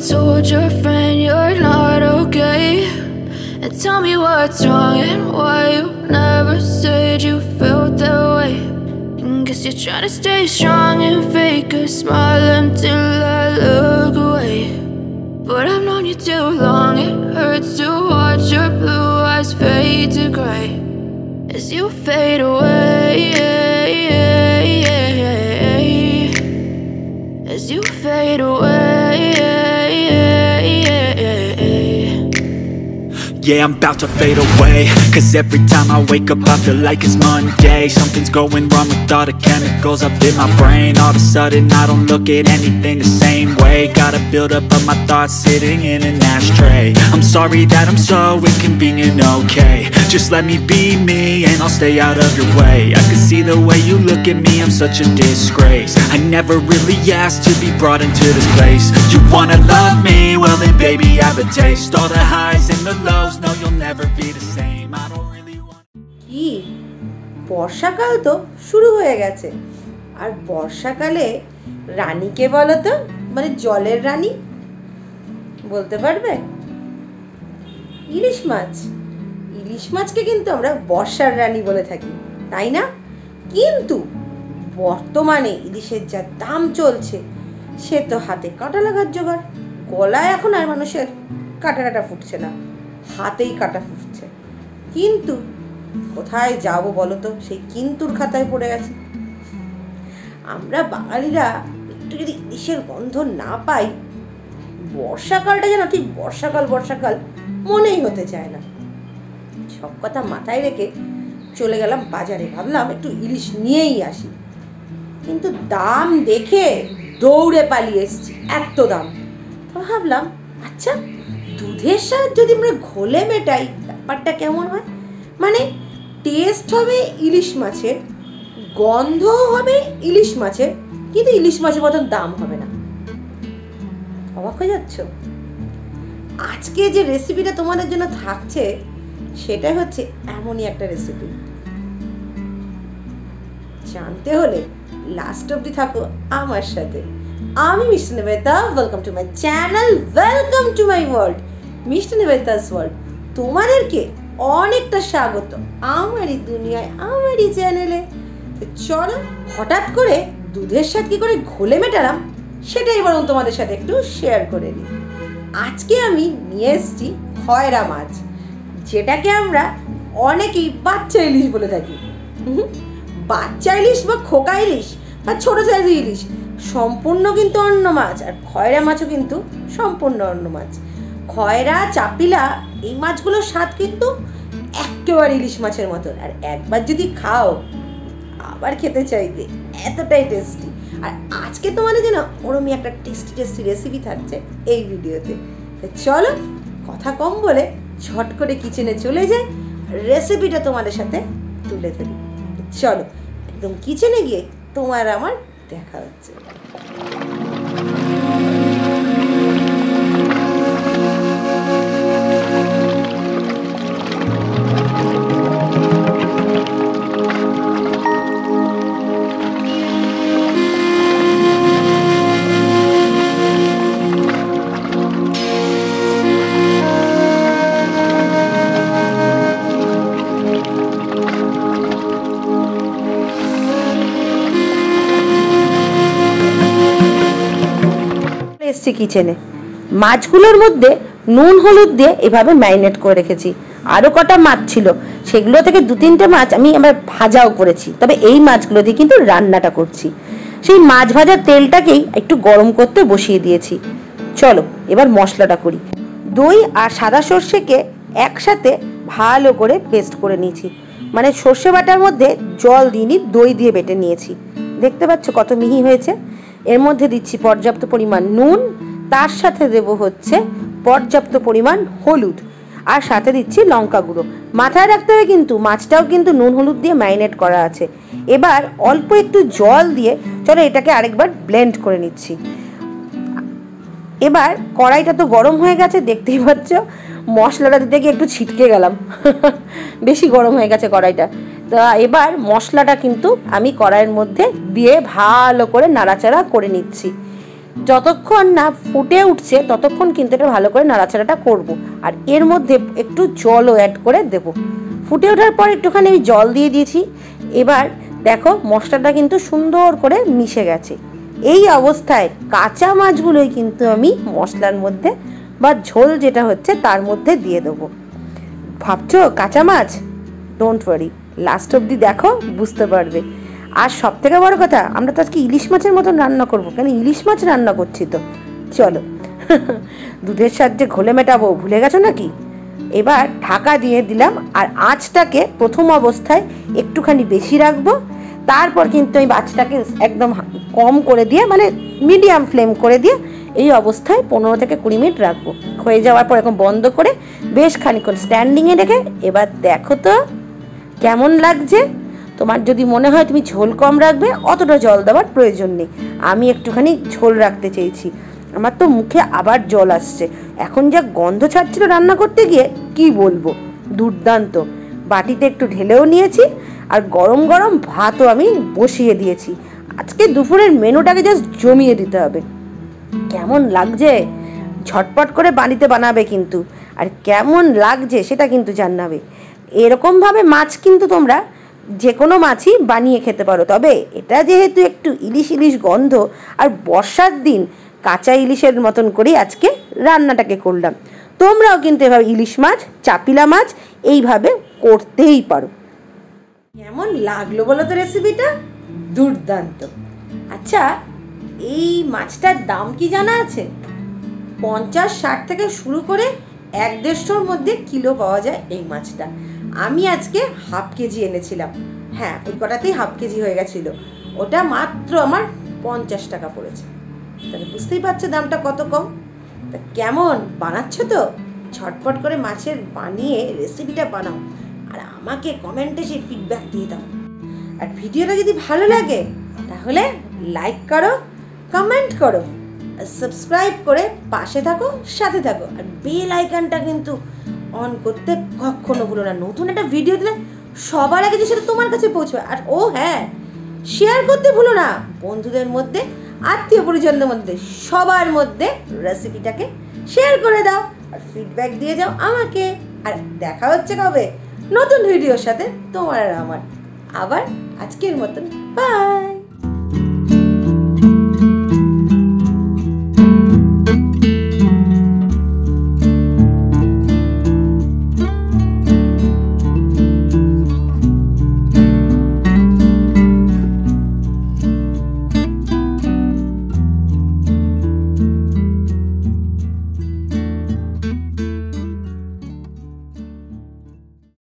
told your friend you're not okay? And tell me what's wrong and why you never said you felt that way. And guess you're trying to stay strong and fake a smile until I look away. But I've known you too long, it hurts to watch your blue eyes fade to grey as you fade away, as you fade away. Yeah, I'm about to fade away, 'cause every time I wake up I feel like it's Monday. Something's going wrong with all the chemicals up in my brain. All of a sudden I don't look at anything the same way. Gotta build up of my thoughts sitting in an ashtray. I'm sorry that I'm so inconvenient, okay? Just let me be me and I'll stay out of your way. I can see the way you look at me, I'm such a disgrace. I never really asked to be brought into this place. You wanna love me? Well then baby have a taste. All the highs and the lows, no you'll never be the same. I don't really want... কি বর্ষাকাল তো শুরু হয়ে গেছে, আর বর্ষাকালে রানীকে বলো তো, মানে জলের রানী বলতে পারবে? ইলিশ মাছ। ইলিশ মাছকে কিন্তু আমরা বর্ষার রানী বলে থাকি, তাই না? কিন্তু বর্তমানে ইলিশের যা দাম চলছে সে তো হাতে কাঁটা লাগার জোগাড়। গলায় এখন আর মানুষের কাটা কাটা ফুটছে না, হাতেই কাটা ফুটছে। কিন্তু কোথায় যাব বলো তো, সেই কিন্তুর খাতায় পড়ে গেছে। আমরা বাঙালিরা একটু যদি ইলিশের গন্ধ না পাই, বর্ষাকালটা যেন ঠিক বর্ষাকাল বর্ষাকাল মনেই হতে চায় না। সব কথা মাথায় রেখে চলে গেলাম বাজারে, ভাবলাম একটু ইলিশ নিয়েই আসি। কিন্তু দাম দেখে দৌড়ে পালিয়ে এসেছি, এত দাম। তো ভাবলাম আচ্ছা দুধের সাথে যদি আমরা ঘোলে মেটাই ব্যাপারটা কেমন হয়, মানে টেস্ট হবে ইলিশ মাছের, গন্ধ হবে ইলিশ মাছের, কিন্তু ইলিশ মাছের মতন দাম হবে না। অবাক হয়ে যাচ্ছ? আজকে যে রেসিপিটা তোমাদের জন্য থাকছে সেটাই হচ্ছে এমনই একটা রেসিপি। জানতে হলে লাস্ট অবধি থাকো আমার সাথে। আমি মিষ্টি Nivedita, welcome to my channel, welcome to my world, মিষ্টি নিবেদিতাস ওয়ার্ল্ড। তোমাদেরকে অনেকটা স্বাগত আমারই দুনিয়ায়, আমারই চ্যানেলে। তো চলো হঠাৎ করে দুধের সাথে কি করে ঘোলে মেটালাম সেটাই বরং তোমাদের সাথে একটু শেয়ার করে নিই। আজকে আমি নিয়ে এসেছি খয়রা মাছ, যেটাকে আমরা অনেকেই বাচ্চা ইলিশ বলে থাকি। বাচ্চা ইলিশ বা খোকা ইলিশ বা ছোট সাইজের ইলিশ সম্পূর্ণ কিন্তু অন্য মাছ, আর খয়রা মাছও কিন্তু সম্পূর্ণ অন্য মাছ। খয়রা, চাপিলা এই মাছগুলোর স্বাদ কিন্তু একেবারে ইলিশ মাছের মতন, আর একবার যদি খাও আবার খেতে চাইবে, এতটাই টেস্টি। আর আজকে তোমাদের জন্য ওরমই একটা টেস্টি টেস্টি রেসিপি থাকছে এই ভিডিওতে। তো চলো কথা কম বলে ঝট করে কিচেনে চলে যাই, রেসিপিটা তোমাদের সাথে তুলে ধরি। চলো একদম কিচেনে গিয়ে তোমার আমার দেখা হচ্ছে। কিচেনে মাছগুলোর মধ্যে নুন হলুদ দিয়ে এভাবে ম্যারিনেট করে রেখেছি। আরো কটা মাছ ছিল, সেগুলো থেকে 2-3টে মাছ আমি আবার ভাজাও করেছি, তবে এই মাছগুলো দিয়ে কিন্তু রান্নাটা করছি। সেই মাছ ভাজার তেলটাকেই একটু গরম করতে বসিয়ে দিয়েছি। চলো এবার মশলাটা করি। দই আর সাদা সর্ষেকে একসাথে ভালো করে পেস্ট করে নিয়েছি, মানে সর্ষে বাটার মধ্যে জল দিইনি, দই দিয়ে বেটে নিয়েছি। দেখতে পাচ্ছ কত মিহি হয়েছে। এর মধ্যে দিচ্ছি পর্যাপ্ত পরিমাণ নুন, তার সাথে দেব হচ্ছে পর্যাপ্ত পরিমাণ হলুদ, আর সাথে দিচ্ছি লঙ্কা গুঁড়ো। মাথায় রাখতে হবে কিন্তু মাছটাও কিন্তু নুন হলুদ দিয়ে ম্যারিনেট করা আছে। এবার অল্প একটু জল দিয়ে চলো এটাকে আরেকবার ব্লেন্ড করে নিচ্ছি। এবার কড়াইটা তো গরম হয়ে গেছে, দেখতেই পাচ্ছ মশলাটা দিতে গিয়ে একটু ছিটকে গেলাম বেশি গরম হয়ে গেছে কড়াইটা। তো এবার মশলাটা কিন্তু আমি কড়াইয়ের মধ্যে দিয়ে ভালো করে নাড়াচাড়া করে নিচ্ছি। যতক্ষণ না ফুটে উঠছে ততক্ষণ কিন্তু এটা ভালো করে নাড়াচাড়াটা করব। আর এর মধ্যে একটু জলও অ্যাড করে দেব। ফুটে ওঠার পর একটুখানি আমি জল দিয়ে দিয়েছি। এবার দেখো মশলাটা কিন্তু সুন্দর করে মিশে গেছে। এই অবস্থায় কাঁচা মাছগুলোই কিন্তু আমি মশলার মধ্যে বা ঝোল যেটা হচ্ছে তার মধ্যে দিয়ে দেবো। ভাবছো কাঁচা মাছ? ডোন্ট ওয়ারি, লাস্ট অবধি দেখো, বুঝতে পারবে। আর সব থেকে বড় কথা, আমরা তো আজকে ইলিশ মাছের মতন রান্না করবো। কেন ইলিশ মাছ রান্না করছি তো, চলো। দুধের সাহায্যে ঘোলে মেটাবো, ভুলে গেছো নাকি? এবার ঢাকা দিয়ে দিলাম। আর আঁচটাকে প্রথম অবস্থায় একটুখানি বেশি রাখবো, তারপর কিন্তু আমি আঁচটাকে একদম কম করে দিয়ে, মানে মিডিয়াম ফ্লেম করে দিয়ে এই অবস্থায় 15 থেকে 20 মিনিট রাখবো। হয়ে যাওয়ার পর এখন বন্ধ করে বেশ খানিকক্ষণ স্ট্যান্ডিংয়ে রেখে এবার দেখো তো কেমন লাগছে। তোমার যদি মনে হয় তুমি ঝোল কম রাখবে, অতটা জল দেওয়ার প্রয়োজন নেই। আমি একটুখানি ঝোল রাখতে চেয়েছি। আমার তো মুখে আবার জল আসছে। এখন যা গন্ধ ছাড়ছিল রান্না করতে গিয়ে, কি বলবো, দুর্দান্ত। বাটিতে একটু ঢেলেও নিয়েছি, আর গরম গরম ভাতও আমি বসিয়ে দিয়েছি। আজকে দুপুরের মেনুটাকে জাস্ট জমিয়ে দিতে হবে। কেমন লাগছে? ঝটপট করে বাড়িতে বানাবে কিন্তু, আর কেমন লাগছে সেটা কিন্তু জানাবে। এরকমভাবে মাছ কিন্তু তোমরা যে কোনো মাছই বানিয়ে খেতে পারো। তবে এটা যেহেতু একটু ইলিশ ইলিশ গন্ধ, আর বর্ষার দিন কাঁচা ইলিশের মতন করেই আজকে রান্নাটাকে করলাম। তোমরাও কিন্তু এভাবে ইলিশ মাছ, চাপিলা মাছ এইভাবে করতেই পারো। কেমন লাগলো বলো তো রেসিপিটা? দুর্দান্ত। আচ্ছা, এই মাছটার দাম কি জানা আছে? 50-60 থেকে শুরু করে 1-150-র মধ্যে কিলো পাওয়া যায় এই মাছটা। আমি আজকে হাফ কেজি এনেছিলাম। হ্যাঁ, ওই কটাতেই হাফ কেজি হয়ে গেছিলো। ওটা মাত্র আমার 50 টাকা পড়েছে। তাহলে বুঝতেই পারছো দামটা কত কম। তা কেমন বানাচ্ছ তো? ঝটপট করে মাছের বানিয়ে রেসিপিটা বানাও, আর আমাকে কমেন্টে সেই ফিডব্যাক দিয়ে দাও। আর ভিডিওটা যদি ভালো লাগে তাহলে লাইক করো, কমেন্ট করো, সাবস্ক্রাইব করে পাশে থাকো, সাথে থাকো। আর বেল আইকনটা কিন্তু অন করতে কখনো ভুলো না। নতুন একটা ভিডিও দিলে সবার আগে যে সেটা তোমার কাছে পৌঁছবে। আর ও হ্যাঁ, শেয়ার করতে ভুলো না, বন্ধুদের মধ্যে, আত্মীয় পরিজনদের মধ্যে, সবার মধ্যে রেসিপিটাকে শেয়ার করে দাও, আর ফিডব্যাক দিয়ে যাও আমাকে। আর দেখা হচ্ছে কবে নতুন ভিডিওর সাথে, তোমার আর আমার। আবার আজকের মতন বাই।